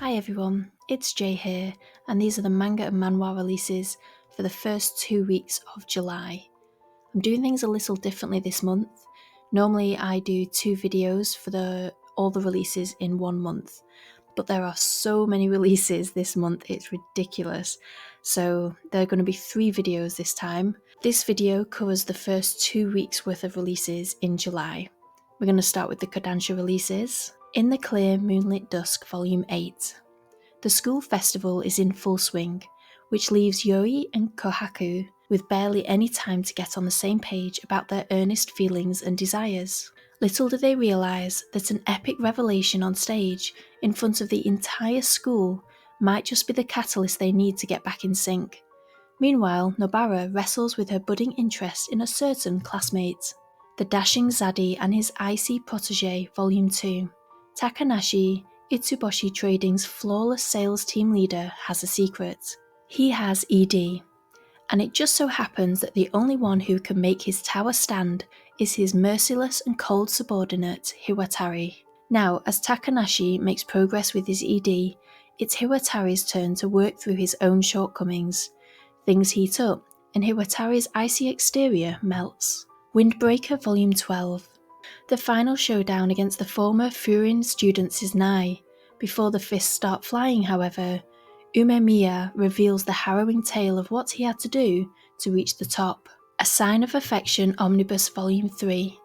Hi everyone, it's Jay here, and these are the manga and manhwa releases for the first 2 weeks of July. I'm doing things a little differently this month. Normally I do 2 videos for all the releases in 1 month, but there are so many releases this month, it's ridiculous. So there are going to be 3 videos this time. This video covers the first 2 weeks worth of releases in July. We're going to start with the Kodansha releases. In the Clear Moonlit Dusk Volume 8. The school festival is in full swing, which leaves Yoi and Kohaku with barely any time to get on the same page about their earnest feelings and desires. Little do they realise that an epic revelation on stage in front of the entire school might just be the catalyst they need to get back in sync. Meanwhile, Nobara wrestles with her budding interest in a certain classmate. The Dashing Zaddy and His Icy Protégé Volume 2. Takanashi, Itsuboshi Trading's flawless sales team leader, has a secret. He has ED, and it just so happens that the only one who can make his tower stand is his merciless and cold subordinate, Hiwatari. Now, as Takanashi makes progress with his ED, it's Hiwatari's turn to work through his own shortcomings. Things heat up, and Hiwatari's icy exterior melts. Windbreaker Volume 12. The final showdown against the former Furin students is nigh. Before the fists start flying, however, Umemiya reveals the harrowing tale of what he had to do to reach the top. A Sign of Affection Omnibus Volume 3.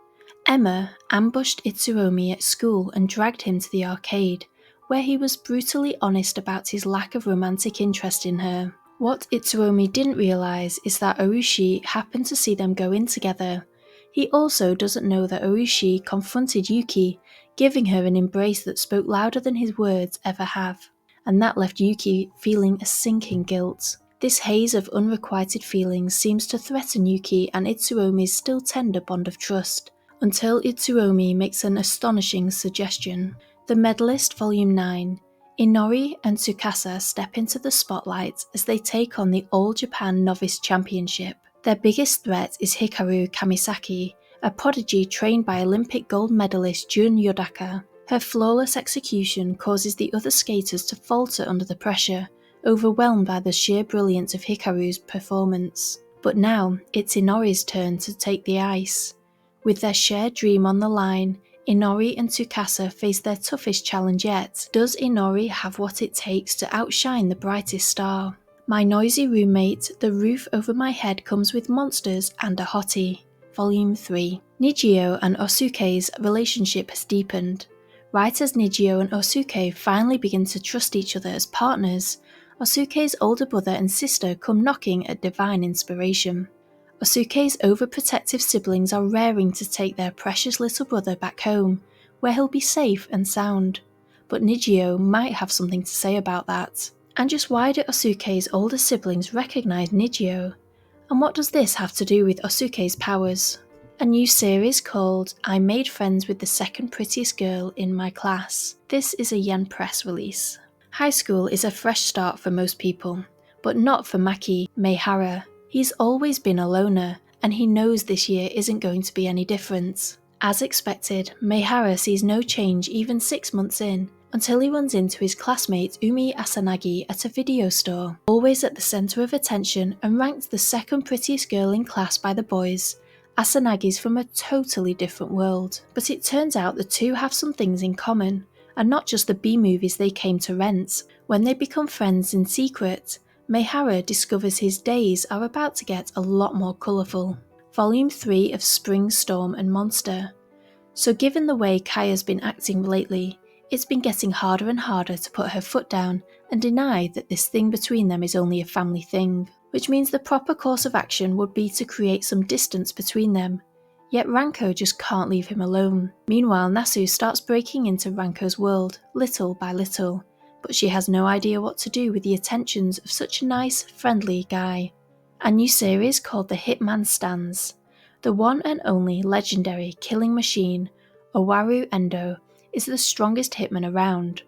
Emma ambushed Itsuomi at school and dragged him to the arcade, where he was brutally honest about his lack of romantic interest in her. What Itsuomi didn't realise is that Oishi happened to see them go in together. He also doesn't know that Oishi confronted Yuki, giving her an embrace that spoke louder than his words ever have, and that left Yuki feeling a sinking guilt. This haze of unrequited feelings seems to threaten Yuki and Itsuomi's still tender bond of trust, until Itsuomi makes an astonishing suggestion. The Medalist Volume 9. Inori and Tsukasa step into the spotlight as they take on the All Japan Novice Championship. Their biggest threat is Hikaru Kamisaki, a prodigy trained by Olympic gold medalist Jun Yodaka. Her flawless execution causes the other skaters to falter under the pressure, overwhelmed by the sheer brilliance of Hikaru's performance. But now, it's Inori's turn to take the ice. With their shared dream on the line, Inori and Tsukasa face their toughest challenge yet. Does Inori have what it takes to outshine the brightest star? My Noisy Roommate, The Roof Over My Head Comes with Monsters and a Hottie. Volume 3. Nijio and Osuke's relationship has deepened. Right as Nijio and Osuke finally begin to trust each other as partners, Osuke's older brother and sister come knocking at divine inspiration. Osuke's overprotective siblings are raring to take their precious little brother back home, where he'll be safe and sound. But Nijio might have something to say about that. And just why do Osuke's older siblings recognise Nijio? And what does this have to do with Osuke's powers? A new series called I Made Friends with the Second Prettiest Girl in My Class. This is a Yen Press release. High school is a fresh start for most people, but not for Maki Meihara. He's always been a loner, and he knows this year isn't going to be any different. As expected, Meihara sees no change even 6 months in, until he runs into his classmate Umi Asanagi at a video store. Always at the centre of attention and ranked the second prettiest girl in class by the boys, Asanagi's from a totally different world. But it turns out the two have some things in common, and not just the B-movies they came to rent. When they become friends in secret, Meihara discovers his days are about to get a lot more colourful. Volume 3 of Spring, Storm and Monster. So given the way Kaya's been acting lately, it's been getting harder and harder to put her foot down and deny that this thing between them is only a family thing, which means the proper course of action would be to create some distance between them. Yet Ranko just can't leave him alone. Meanwhile, Nasu starts breaking into Ranko's world, little by little, but she has no idea what to do with the attentions of such a nice, friendly guy. A new series called The Hitman Stands. The one and only legendary killing machine, Owaru Endo, is the strongest hitman around,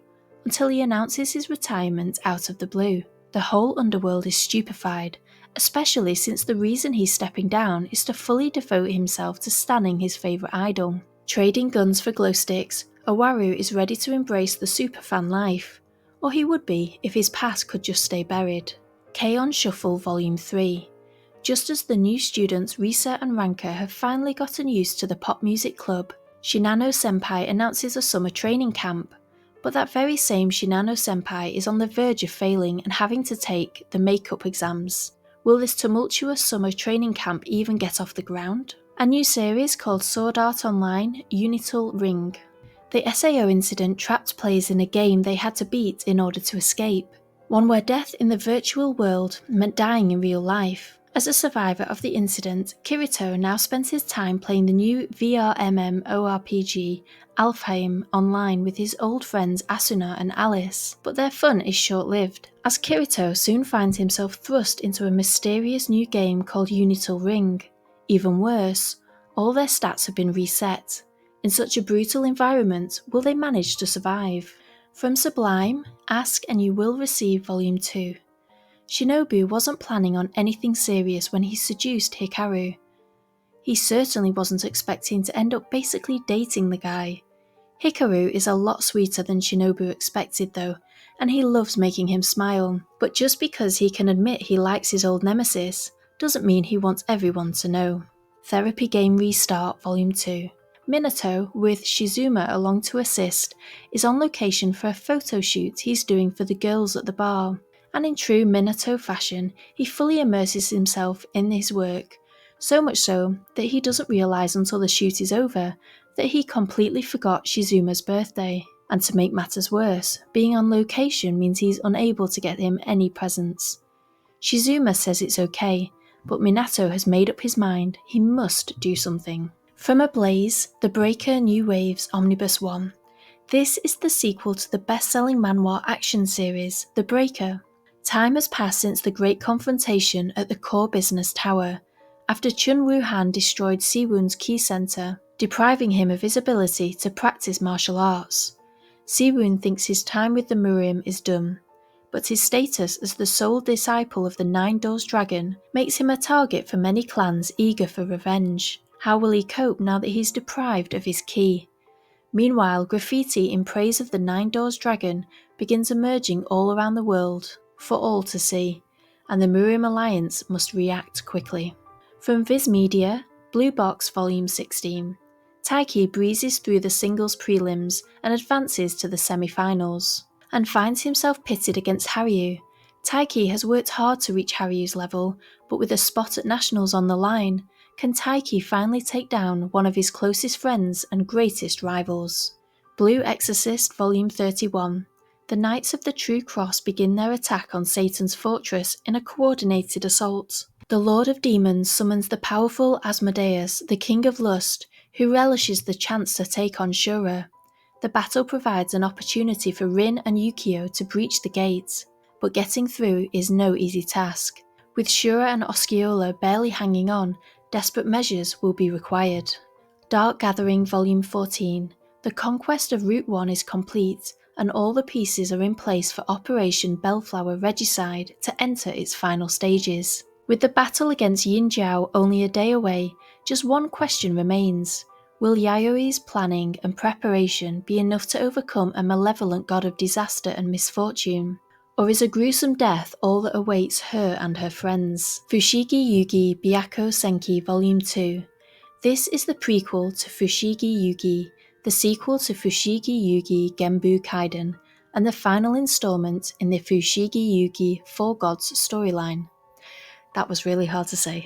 until he announces his retirement out of the blue. The whole underworld is stupefied, especially since the reason he's stepping down is to fully devote himself to stanning his favourite idol. Trading guns for glow sticks, Owaru is ready to embrace the superfan life. Or he would be if his past could just stay buried. K-On! Shuffle Volume 3. Just as the new students Risa and Ranka have finally gotten used to the pop music club, Shinano Senpai announces a summer training camp. But that very same Shinano Senpai is on the verge of failing and having to take the makeup exams. Will this tumultuous summer training camp even get off the ground? A new series called Sword Art Online Unital Ring. The SAO incident trapped players in a game they had to beat in order to escape. One where death in the virtual world meant dying in real life. As a survivor of the incident, Kirito now spends his time playing the new VR MMORPG Alfheim online with his old friends Asuna and Alice, but their fun is short-lived, as Kirito soon finds himself thrust into a mysterious new game called Unital Ring. Even worse, all their stats have been reset. In such a brutal environment, will they manage to survive? From Sublime, ask and you will receive Volume 2. Shinobu wasn't planning on anything serious when he seduced Hikaru. He certainly wasn't expecting to end up basically dating the guy. Hikaru is a lot sweeter than Shinobu expected though, and he loves making him smile, but just because he can admit he likes his old nemesis, doesn't mean he wants everyone to know. Therapy Game Restart Volume 2. Minato, with Shizuma along to assist, is on location for a photo shoot he's doing for the girls at the bar. And in true Minato fashion, he fully immerses himself in his work, so much so that he doesn't realise until the shoot is over that he completely forgot Shizuma's birthday. And to make matters worse, being on location means he's unable to get him any presents. Shizuma says it's okay, but Minato has made up his mind he must do something. From Ablaze, The Breaker New Waves Omnibus 1. This is the sequel to the best-selling manhwa action series, The Breaker. Time has passed since the great confrontation at the core business tower, after Chun Woo-han destroyed Siwon's ki center, depriving him of his ability to practice martial arts. Siwon thinks his time with the Murim is done, but his status as the sole disciple of the Nine Doors Dragon makes him a target for many clans eager for revenge. How will he cope now that he's deprived of his ki? Meanwhile, graffiti in praise of the Nine Doors Dragon begins emerging all around the world, for all to see, and the Murim Alliance must react quickly. From Viz Media, Blue Box Volume 16. Taiki breezes through the singles prelims and advances to the semi-finals, and finds himself pitted against Haryu. Taiki has worked hard to reach Haryu's level, but with a spot at nationals on the line, can Taiki finally take down one of his closest friends and greatest rivals? Blue Exorcist Volume 31. The Knights of the True Cross begin their attack on Satan's fortress in a coordinated assault. The Lord of Demons summons the powerful Asmodeus, the King of Lust, who relishes the chance to take on Shura. The battle provides an opportunity for Rin and Yukio to breach the gate, but getting through is no easy task. With Shura and Osceola barely hanging on, desperate measures will be required. Dark Gathering Volume 14. The conquest of Route 1 is complete, and all the pieces are in place for Operation Bellflower Regicide to enter its final stages. With the battle against Yin Jiao only a day away, just one question remains. Will Yayoi's planning and preparation be enough to overcome a malevolent god of disaster and misfortune? Or is a gruesome death all that awaits her and her friends? Fushigi Yugi Byakko Senki Volume 2. This is the prequel to Fushigi Yugi, the sequel to Fushigi Yugi Genbu Kaiden, and the final installment in the Fushigi Yugi Four Gods storyline. That was really hard to say.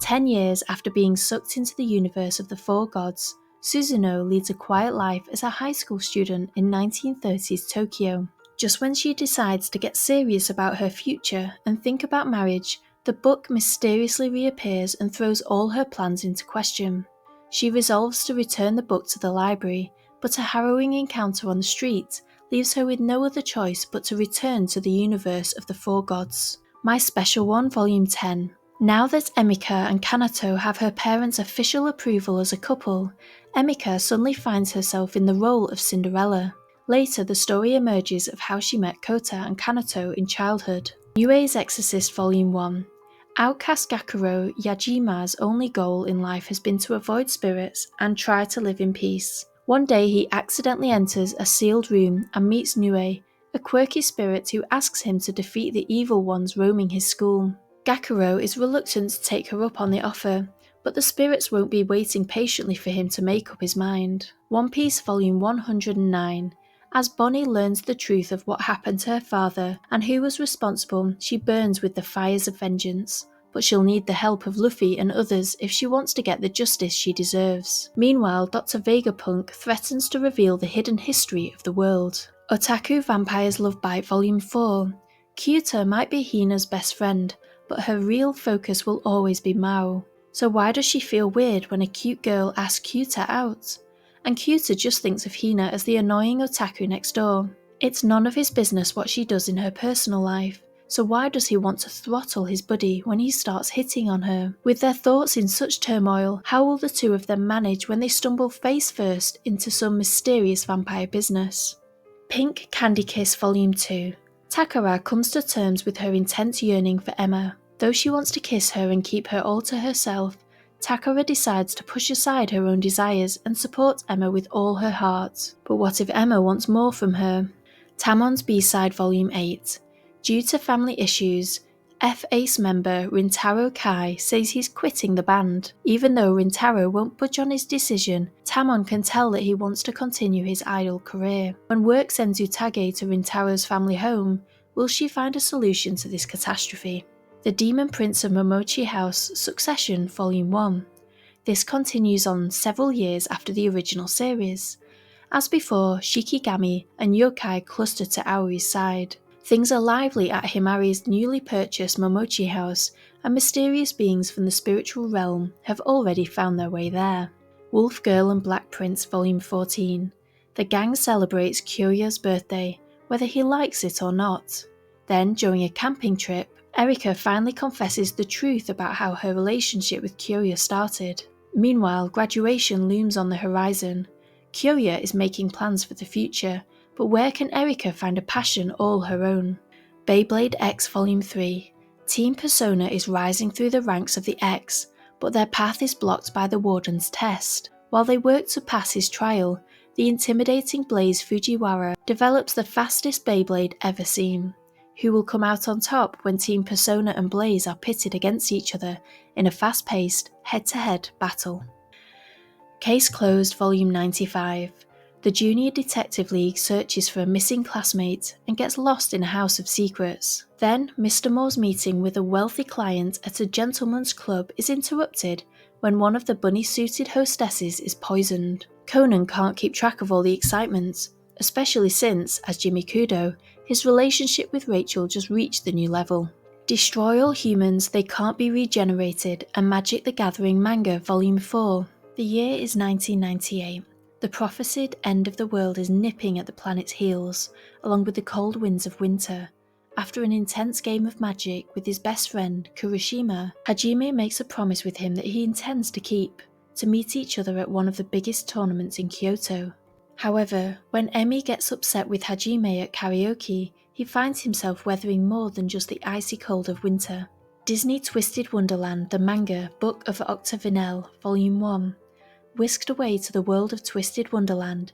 10 years after being sucked into the universe of the Four Gods, Suzuno leads a quiet life as a high school student in 1930s Tokyo. Just when she decides to get serious about her future and think about marriage, the book mysteriously reappears and throws all her plans into question. She resolves to return the book to the library, but a harrowing encounter on the street leaves her with no other choice but to return to the universe of the Four Gods. My Special One Volume 10. Now that Emika and Kanato have her parents' official approval as a couple, Emika suddenly finds herself in the role of Cinderella. Later, the story emerges of how she met Kota and Kanato in childhood. Yue's Exorcist Volume 1. Outcast Gakuro Yajima's only goal in life has been to avoid spirits and try to live in peace. One day he accidentally enters a sealed room and meets Nue, a quirky spirit who asks him to defeat the evil ones roaming his school. Gakuro is reluctant to take her up on the offer, but the spirits won't be waiting patiently for him to make up his mind. One Piece Volume 109. As Bonnie learns the truth of what happened to her father and who was responsible, she burns with the fires of vengeance. But she'll need the help of Luffy and others if she wants to get the justice she deserves. Meanwhile, Dr. Vegapunk threatens to reveal the hidden history of the world. Otaku Vampire's Love Bite Volume 4. Kyuta might be Hina's best friend, but her real focus will always be Mao. So why does she feel weird when a cute girl asks Kyuta out? And Kyuta just thinks of Hina as the annoying otaku next door. It's none of his business what she does in her personal life. So why does he want to throttle his buddy when he starts hitting on her? With their thoughts in such turmoil, how will the two of them manage when they stumble face first into some mysterious vampire business? Pink Candy Kiss Volume 2. Takara comes to terms with her intense yearning for Emma. Though she wants to kiss her and keep her all to herself, Takara decides to push aside her own desires and support Emma with all her heart. But what if Emma wants more from her? Tamon's B-Side Volume 8. Due to family issues, F-Ace member Rintaro Kai says he's quitting the band. Even though Rintaro won't budge on his decision, Tamon can tell that he wants to continue his idol career. When work sends Utage to Rintaro's family home, will she find a solution to this catastrophe? The Demon Prince of Momochi House Succession Volume 1. This continues on several years after the original series. As before, Shikigami and yokai cluster to Aoi's side. Things are lively at Himari's newly purchased Momochi house, and mysterious beings from the spiritual realm have already found their way there. Wolf Girl and Black Prince Volume 14. The gang celebrates Kyoya's birthday, whether he likes it or not. Then, during a camping trip, Erika finally confesses the truth about how her relationship with Kyoya started. Meanwhile, graduation looms on the horizon. Kyoya is making plans for the future, but where can Erika find a passion all her own? Beyblade X Volume 3. Team Persona is rising through the ranks of the X, but their path is blocked by the Warden's test. While they work to pass his trial, the intimidating Blaze Fujiwara develops the fastest Beyblade ever seen. Who will come out on top when Team Persona and Blaze are pitted against each other in a fast-paced, head-to-head battle? Case Closed Volume 95. The Junior Detective League searches for a missing classmate and gets lost in a house of secrets. Then, Mr. Moore's meeting with a wealthy client at a gentleman's club is interrupted when one of the bunny-suited hostesses is poisoned. Conan can't keep track of all the excitement, especially since, as Jimmy Kudo, his relationship with Rachel just reached the new level. Destroy all humans, they can't be regenerated, and Magic the Gathering Manga Volume 4. The year is 1998. The prophesied end of the world is nipping at the planet's heels, along with the cold winds of winter. After an intense game of Magic with his best friend, Kurashima, Hajime makes a promise with him that he intends to keep, to meet each other at one of the biggest tournaments in Kyoto. However, when Emi gets upset with Hajime at karaoke, he finds himself weathering more than just the icy cold of winter. Disney Twisted Wonderland, the manga, Book of Octavinelle, Volume 1. Whisked away to the world of Twisted Wonderland,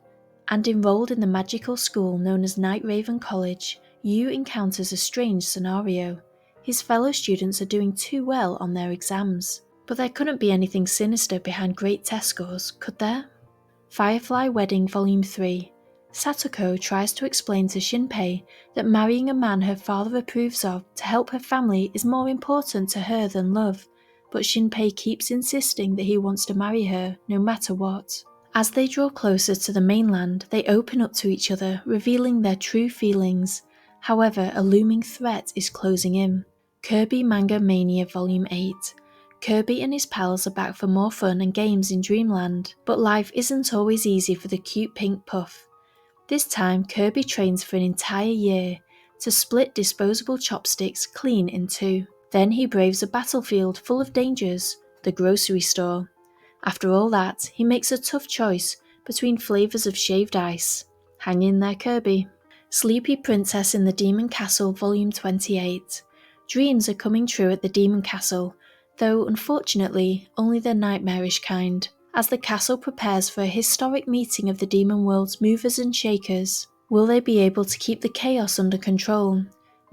and enrolled in the magical school known as Night Raven College, Yu encounters a strange scenario. His fellow students are doing too well on their exams, but there couldn't be anything sinister behind great test scores, could there? Firefly Wedding Volume 3. Satoko tries to explain to Shinpei that marrying a man her father approves of to help her family is more important to her than love, but Shinpei keeps insisting that he wants to marry her, no matter what. As they draw closer to the mainland, they open up to each other, revealing their true feelings. However, a looming threat is closing in. Kirby Manga Mania Volume 8. Kirby and his pals are back for more fun and games in Dreamland, but life isn't always easy for the cute pink puff. This time, Kirby trains for an entire year to split disposable chopsticks clean in two. Then he braves a battlefield full of dangers, the grocery store. After all that, he makes a tough choice between flavours of shaved ice. Hang in there, Kirby. Sleepy Princess in the Demon Castle Volume 28. Dreams are coming true at the Demon Castle, though unfortunately only the nightmarish kind, as the castle prepares for a historic meeting of the demon world's movers and shakers. Will they be able to keep the chaos under control?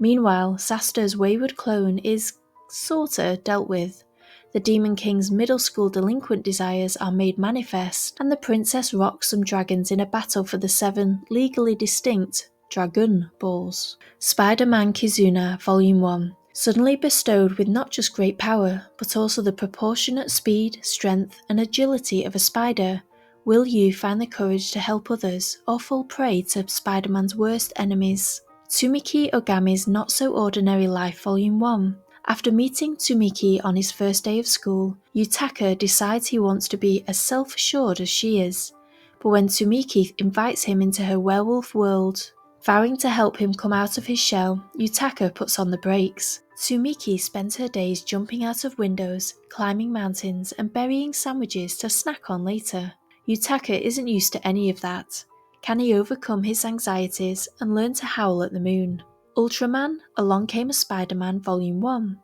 Meanwhile, Saster's wayward clone is sorta dealt with. The Demon King's middle school delinquent desires are made manifest, and the princess rocks some dragons in a battle for the 7 legally distinct Dragon Balls. Spider-Man Kizuna Volume 1. Suddenly bestowed with not just great power, but also the proportionate speed, strength, and agility of a spider, will you find the courage to help others, or fall prey to Spider-Man's worst enemies? Tsumiki Ogami's Not So Ordinary Life Volume 1. After meeting Tsumiki on his first day of school, Yutaka decides he wants to be as self-assured as she is. But when Tsumiki invites him into her werewolf world, vowing to help him come out of his shell, Yutaka puts on the brakes. Tsumiki spends her days jumping out of windows, climbing mountains, and burying sandwiches to snack on later. Yutaka isn't used to any of that. Can he overcome his anxieties and learn to howl at the moon? Ultraman, Along Came a Spider-Man Volume 1.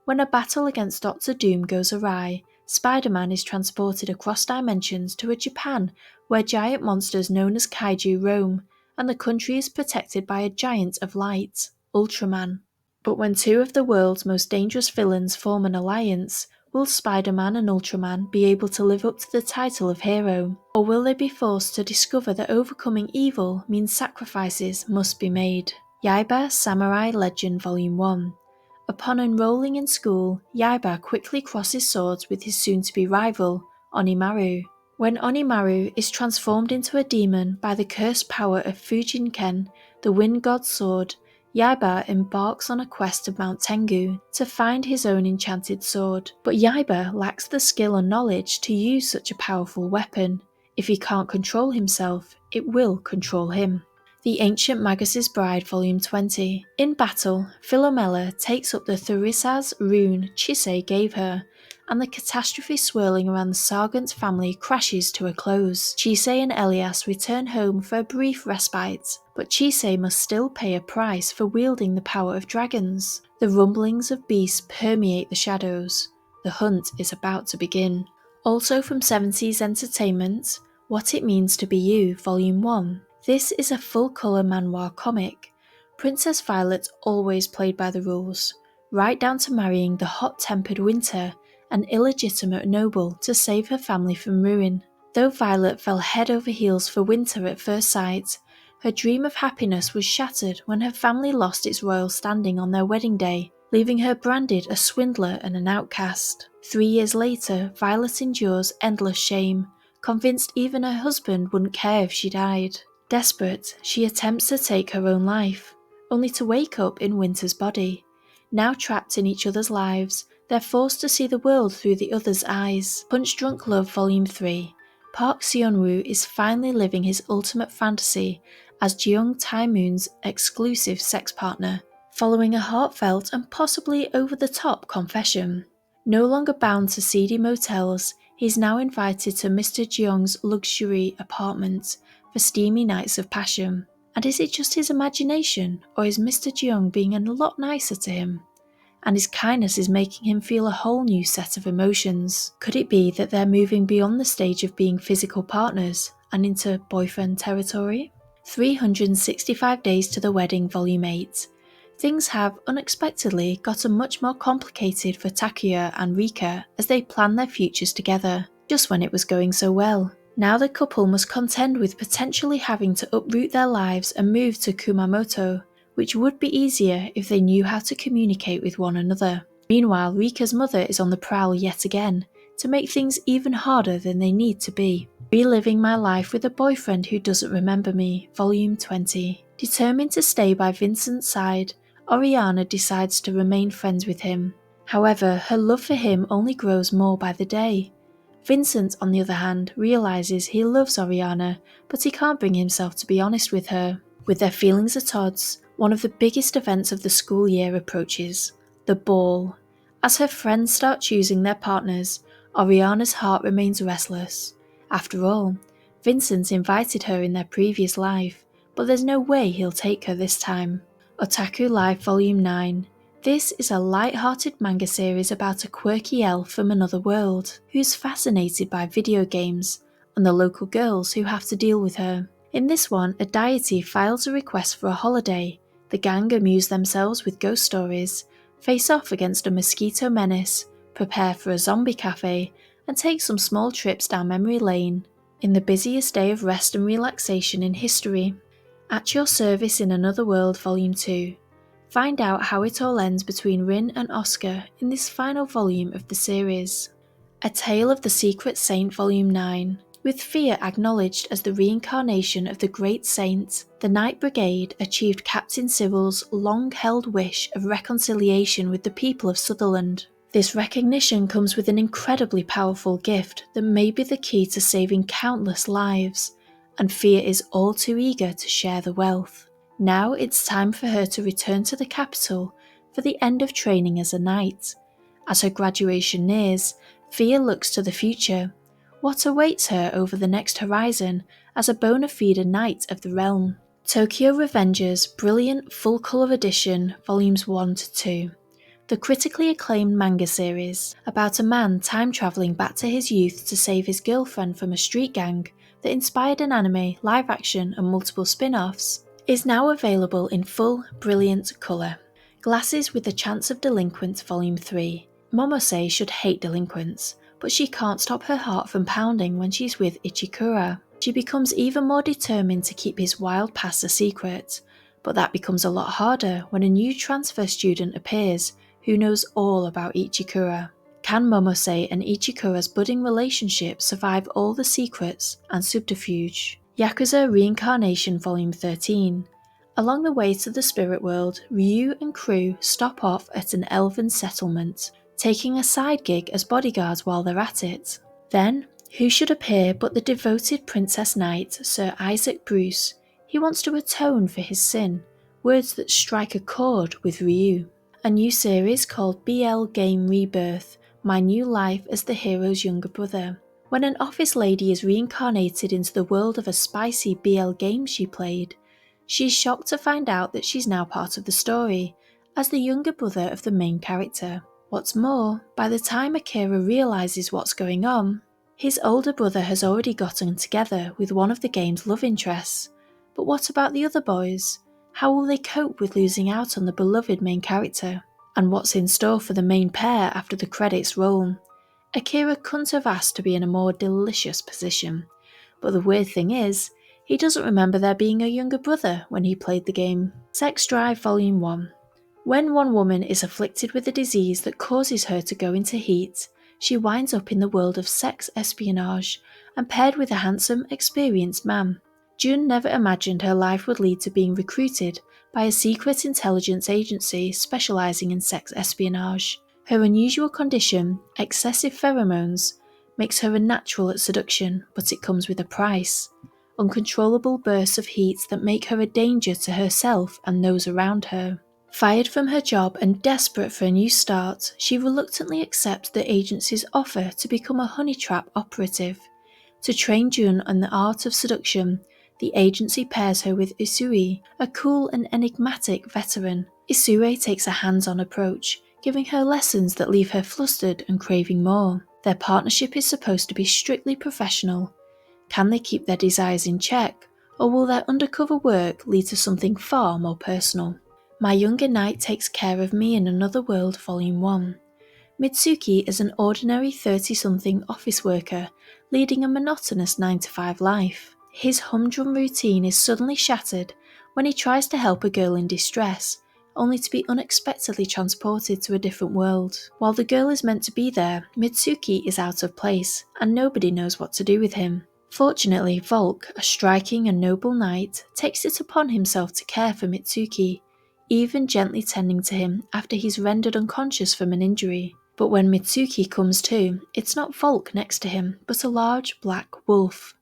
When a battle against Doctor Doom goes awry, Spider-Man is transported across dimensions to a Japan where giant monsters known as kaiju roam, and the country is protected by a giant of light, Ultraman. But when 2 of the world's most dangerous villains form an alliance, will Spider-Man and Ultraman be able to live up to the title of hero? Or will they be forced to discover that overcoming evil means sacrifices must be made? Yaiba Samurai Legend Volume 1. Upon enrolling in school, Yaiba quickly crosses swords with his soon-to-be rival, Onimaru. When Onimaru is transformed into a demon by the cursed power of Fujinken, the wind god's sword, Yaiba embarks on a quest to Mount Tengu to find his own enchanted sword. But Yaiba lacks the skill or knowledge to use such a powerful weapon. If he can't control himself, it will control him. The Ancient Magus' Bride Volume 20. In battle, Philomela takes up the Thurisaz rune Chisei gave her, and the catastrophe swirling around the Sargant family crashes to a close. Chisei and Elias return home for a brief respite, but Chisei must still pay a price for wielding the power of dragons. The rumblings of beasts permeate the shadows. The hunt is about to begin. Also from 70s Entertainment, What It Means to Be You Volume 1. This is a full-colour manhwa comic. Princess Violet always played by the rules, right down to marrying the hot-tempered Winter, an illegitimate noble, to save her family from ruin. Though Violet fell head over heels for Winter at first sight, her dream of happiness was shattered when her family lost its royal standing on their wedding day, leaving her branded a swindler and an outcast. 3 years later, Violet endures endless shame, convinced even her husband wouldn't care if she died. Desperate, she attempts to take her own life, only to wake up in Winter's body. Now trapped in each other's lives, they're forced to see the world through the other's eyes. Punch Drunk Love Volume 3. Park Seon-woo is finally living his ultimate fantasy as Jeong Tae-moon's exclusive sex partner, following a heartfelt and possibly over-the-top confession. No longer bound to seedy motels, he's now invited to Mr. Jeong's luxury apartment for steamy nights of passion. And is it just his imagination, or is Mr. Jeong being a lot nicer to him? And his kindness is making him feel a whole new set of emotions. Could it be that they're moving beyond the stage of being physical partners and into boyfriend territory? 365 Days to the Wedding Volume 8. Things have unexpectedly gotten much more complicated for Takuya and Rika as they plan their futures together, just when it was going so well. Now the couple must contend with potentially having to uproot their lives and move to Kumamoto, which would be easier if they knew how to communicate with one another. Meanwhile, Rika's mother is on the prowl yet again, to make things even harder than they need to be. Reliving My Life with a Boyfriend Who Doesn't Remember Me, Volume 20. Determined to stay by Vincent's side, Oriana decides to remain friends with him. However, her love for him only grows more by the day. Vincent, on the other hand, realises he loves Oriana, but he can't bring himself to be honest with her. With their feelings at odds, one of the biggest events of the school year approaches, the ball. As her friends start choosing their partners, Oriana's heart remains restless. After all, Vincent invited her in their previous life, but there's no way he'll take her this time. Otaku Life Volume 9. This is a light-hearted manga series about a quirky elf from another world, who's fascinated by video games, and the local girls who have to deal with her. In this one, a deity files a request for a holiday. The gang amuse themselves with ghost stories, face off against a mosquito menace, prepare for a zombie cafe, and take some small trips down memory lane, in the busiest day of rest and relaxation in history. At Your Service in Another World Volume 2. Find out how it all ends between Rin and Oscar in this final volume of the series. A Tale of the Secret Saint Volume 9. With fear acknowledged as the reincarnation of the great saint, the Night Brigade achieved Captain Cyril's long-held wish of reconciliation with the people of Sutherland. This recognition comes with an incredibly powerful gift that may be the key to saving countless lives, and Fear is all too eager to share the wealth. Now it's time for her to return to the capital for the end of training as a knight. As her graduation nears, Fear looks to the future. What awaits her over the next horizon as a bona fide knight of the realm? Tokyo Revengers Brilliant Full Colour Edition Volumes 1 to 2. The critically acclaimed manga series about a man time-travelling back to his youth to save his girlfriend from a street gang that inspired an anime, live-action and multiple spin-offs, is now available in full, brilliant colour. Glasses with the Chance of Delinquents Volume 3. Momose should hate delinquents, but she can't stop her heart from pounding when she's with Ichikura. She becomes even more determined to keep his wild past a secret, but that becomes a lot harder when a new transfer student appears who knows all about Ichikura. Can Momose and Ichikura's budding relationship survive all the secrets and subterfuge? Yakuza Reincarnation Volume 13. Along the way to the spirit world, Ryu and crew stop off at an elven settlement, taking a side gig as bodyguards while they're at it. Then, who should appear but the devoted Princess Knight, Sir Isaac Bruce. He wants to atone for his sin, words that strike a chord with Ryu. A new series called BL Game Rebirth, My New Life as the Hero's Younger Brother. When an office lady is reincarnated into the world of a spicy BL game she played, she's shocked to find out that she's now part of the story, as the younger brother of the main character. What's more, by the time Akira realises what's going on, his older brother has already gotten together with one of the game's love interests. But what about the other boys? How will they cope with losing out on the beloved main character? And what's in store for the main pair after the credits roll? Akira couldn't have asked to be in a more delicious position. But the weird thing is, he doesn't remember there being a younger brother when he played the game. Sex Drive Volume 1. When one woman is afflicted with a disease that causes her to go into heat, she winds up in the world of sex espionage and paired with a handsome, experienced man. Jun never imagined her life would lead to being recruited by a secret intelligence agency specialising in sex espionage. Her unusual condition, excessive pheromones, makes her a natural at seduction, but it comes with a price. Uncontrollable bursts of heat that make her a danger to herself and those around her. Fired from her job and desperate for a new start, she reluctantly accepts the agency's offer to become a honey trap operative. To train Jun on the art of seduction, the agency pairs her with Isui, a cool and enigmatic veteran. Isui takes a hands-on approach, giving her lessons that leave her flustered and craving more. Their partnership is supposed to be strictly professional. Can they keep their desires in check, or will their undercover work lead to something far more personal? My Younger Knight Takes Care of Me in Another World Volume 1. Mitsuki is an ordinary 30-something office worker, leading a monotonous 9-to-5 life. His humdrum routine is suddenly shattered when he tries to help a girl in distress, only to be unexpectedly transported to a different world. While the girl is meant to be there, Mitsuki is out of place, and nobody knows what to do with him. Fortunately, Volk, a striking and noble knight, takes it upon himself to care for Mitsuki, even gently tending to him after he's rendered unconscious from an injury. But when Mitsuki comes to, it's not Volk next to him, but a large black wolf.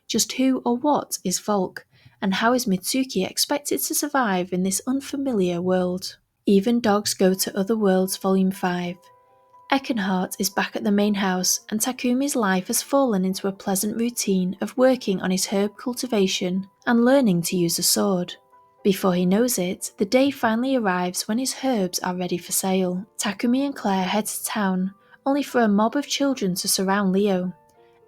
Just who or what is Volk, and how is Mitsuki expected to survive in this unfamiliar world? Even Dogs Go to Other Worlds Volume 5. Eckenhart is back at the main house, and Takumi's life has fallen into a pleasant routine of working on his herb cultivation and learning to use a sword. Before he knows it, the day finally arrives when his herbs are ready for sale. Takumi and Claire head to town, only for a mob of children to surround Leo.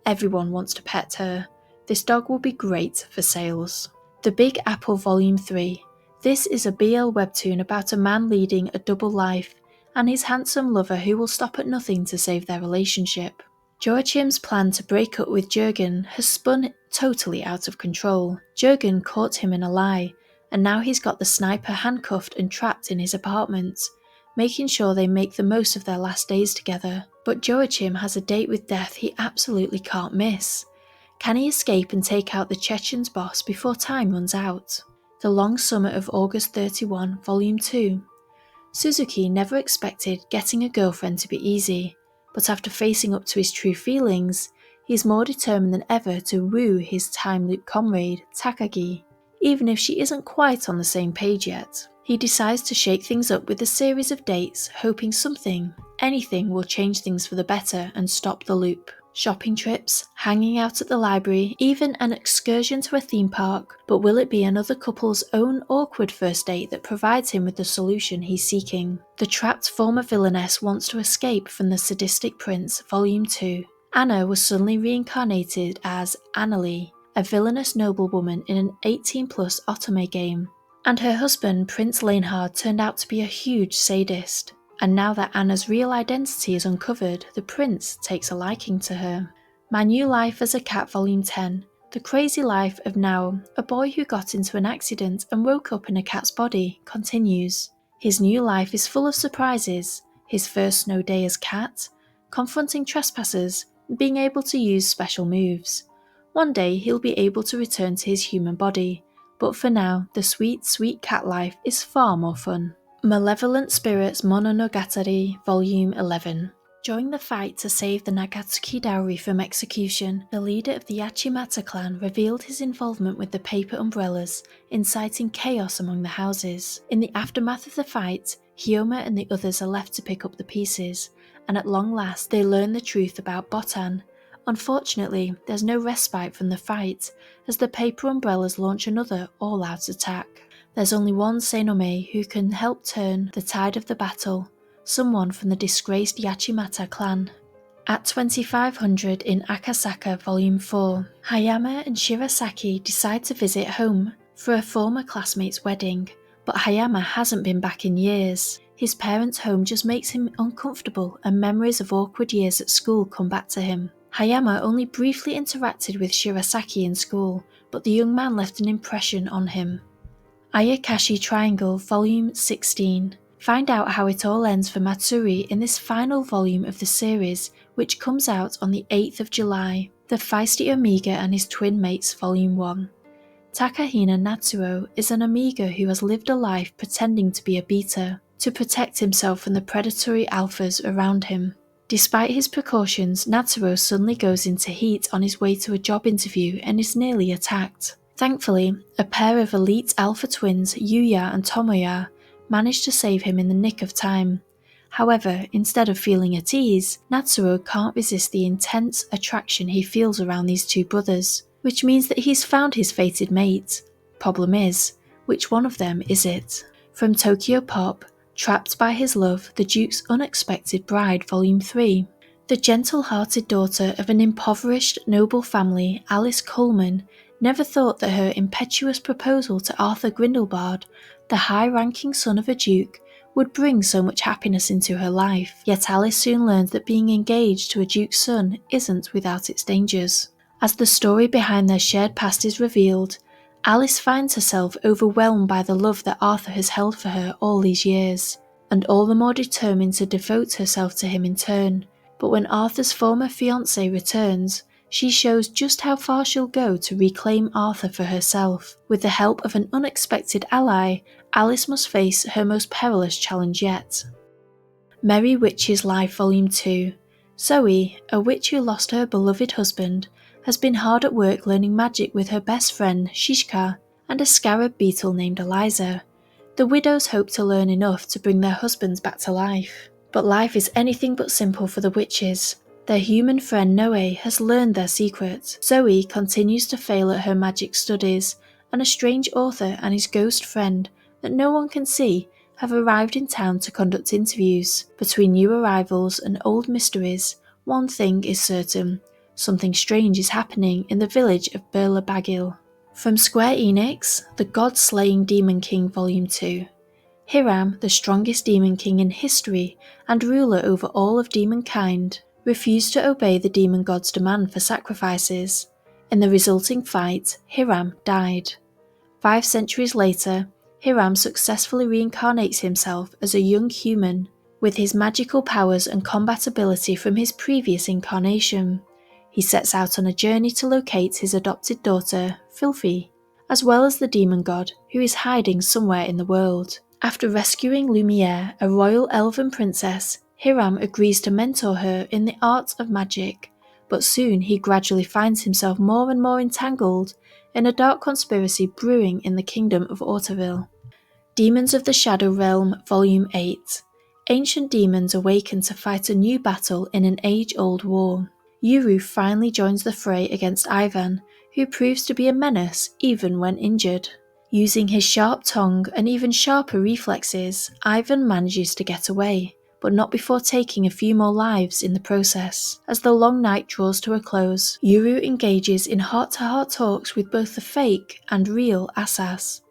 Everyone wants to pet her. This dog will be great for sales. The Big Apple Volume 3. This is a BL webtoon about a man leading a double life and his handsome lover who will stop at nothing to save their relationship. Joachim's plan to break up with Jürgen has spun totally out of control. Jürgen caught him in a lie, and now he's got the sniper handcuffed and trapped in his apartment, making sure they make the most of their last days together. But Joachim has a date with death he absolutely can't miss. Can he escape and take out the Chechen's boss before time runs out? The Long Summer of August 31, Volume 2. Suzuki never expected getting a girlfriend to be easy, but after facing up to his true feelings, he's more determined than ever to woo his time loop comrade, Takagi. Even if she isn't quite on the same page yet, he decides to shake things up with a series of dates, hoping something, anything will change things for the better and stop the loop. Shopping trips, hanging out at the library, even an excursion to a theme park, but will it be another couple's own awkward first date that provides him with the solution he's seeking? The trapped former villainess wants to escape from the sadistic prince, Volume 2. Anna was suddenly reincarnated as Annalie, a villainous noblewoman in an 18+ otome game, and her husband, Prince Leonhard, turned out to be a huge sadist. And now that Anna's real identity is uncovered, the prince takes a liking to her. My New Life as a Cat Volume 10. The crazy life of Nao, a boy who got into an accident and woke up in a cat's body, continues. His new life is full of surprises. His first snow day as cat, confronting trespassers, being able to use special moves. One day he'll be able to return to his human body, but for now, the sweet, sweet cat life is far more fun. Malevolent Spirits Mononogatari Volume 11. During the fight to save the Nagatsuki dowry from execution, the leader of the Yachimata clan revealed his involvement with the paper umbrellas, inciting chaos among the houses. In the aftermath of the fight, Hyoma and the others are left to pick up the pieces, and at long last they learn the truth about Botan. Unfortunately, there's no respite from the fight, as the paper umbrellas launch another all-out attack. There's only one Senome who can help turn the tide of the battle, someone from the disgraced Yachimata clan. At 2500 in Akasaka Volume 4, Hayama and Shirasaki decide to visit home for a former classmate's wedding, but Hayama hasn't been back in years. His parents' home just makes him uncomfortable and memories of awkward years at school come back to him. Hayama only briefly interacted with Shirasaki in school, but the young man left an impression on him. Ayakashi Triangle Volume 16. Find out how it all ends for Matsuri in this final volume of the series, which comes out on the 8th of July. The Feisty Amiga and His Twin Mates Volume 1. Takahina Natsuo is an Amiga who has lived a life pretending to be a beta, to protect himself from the predatory alphas around him. Despite his precautions, Natsuo suddenly goes into heat on his way to a job interview and is nearly attacked. Thankfully, a pair of elite alpha twins, Yuya and Tomoya, manage to save him in the nick of time. However, instead of feeling at ease, Natsuo can't resist the intense attraction he feels around these two brothers, which means that he's found his fated mate. Problem is, which one of them is it? From Tokyo Pop, Trapped by His Love, The Duke's Unexpected Bride Volume 3. The gentle-hearted daughter of an impoverished, noble family, Alice Coleman, never thought that her impetuous proposal to Arthur Grindelwald, the high-ranking son of a duke, would bring so much happiness into her life. Yet Alice soon learned that being engaged to a duke's son isn't without its dangers. As the story behind their shared past is revealed, Alice finds herself overwhelmed by the love that Arthur has held for her all these years, and all the more determined to devote herself to him in turn. But when Arthur's former fiancé returns, she shows just how far she'll go to reclaim Arthur for herself. With the help of an unexpected ally, Alice must face her most perilous challenge yet. Merry Witch's Life Volume 2. Zoe, a witch who lost her beloved husband, has been hard at work learning magic with her best friend, Shishka, and a scarab beetle named Eliza. The widows hope to learn enough to bring their husbands back to life. But life is anything but simple for the witches. Their human friend Noe has learned their secret. Zoe continues to fail at her magic studies, and a strange author and his ghost friend that no one can see have arrived in town to conduct interviews. Between new arrivals and old mysteries, one thing is certain: something strange is happening in the village of Burla Bagil. From Square Enix, The God-Slaying Demon King Volume 2. Hiram, the strongest demon king in history and ruler over all of demonkind, refused to obey the demon god's demand for sacrifices. In the resulting fight, Hiram died. 5 centuries later, Hiram successfully reincarnates himself as a young human, with his magical powers and combat ability from his previous incarnation. He sets out on a journey to locate his adopted daughter, Filthy, as well as the demon god, who is hiding somewhere in the world. After rescuing Lumiere, a royal elven princess, Hiram agrees to mentor her in the art of magic, but soon he gradually finds himself more and more entangled in a dark conspiracy brewing in the kingdom of Autoville. Demons of the Shadow Realm Volume 8. Ancient demons awaken to fight a new battle in an age-old war. Yuru finally joins the fray against Ivan, who proves to be a menace even when injured. Using his sharp tongue and even sharper reflexes, Ivan manages to get away, but not before taking a few more lives in the process. As the long night draws to a close, Yuru engages in heart-to-heart talks with both the fake and real Asas.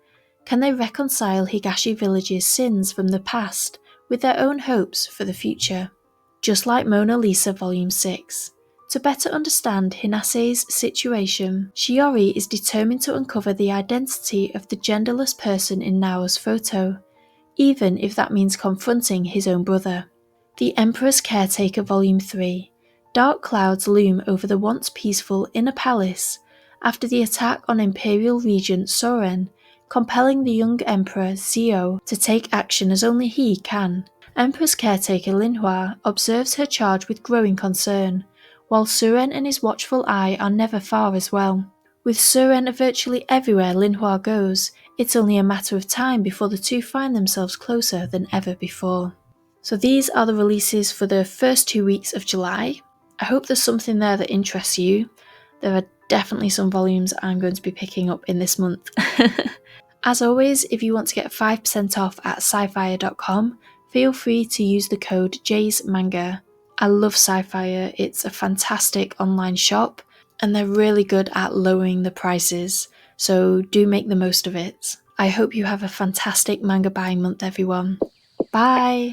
Can they reconcile Higashi Village's sins from the past with their own hopes for the future? Just like Mona Lisa Volume 6. To better understand Hinase's situation, Shiori is determined to uncover the identity of the genderless person in Nao's photo, even if that means confronting his own brother. The Emperor's Caretaker Volume 3. Dark clouds loom over the once peaceful inner palace after the attack on Imperial Regent Soren, compelling the young Emperor Zio to take action as only he can. Empress Caretaker Linhua observes her charge with growing concern, while Suren and his watchful eye are never far as well. With Suren virtually everywhere Linhua goes, it's only a matter of time before the two find themselves closer than ever before. So these are the releases for the first 2 weeks of July. I hope there's something there that interests you. There are definitely some volumes I'm going to be picking up in this month. As always, if you want to get 5% off at SciFier.com, feel free to use the code JaysManga. I love SciFier, it's a fantastic online shop, and they're really good at lowering the prices, so do make the most of it. I hope you have a fantastic manga buying month, everyone. Bye!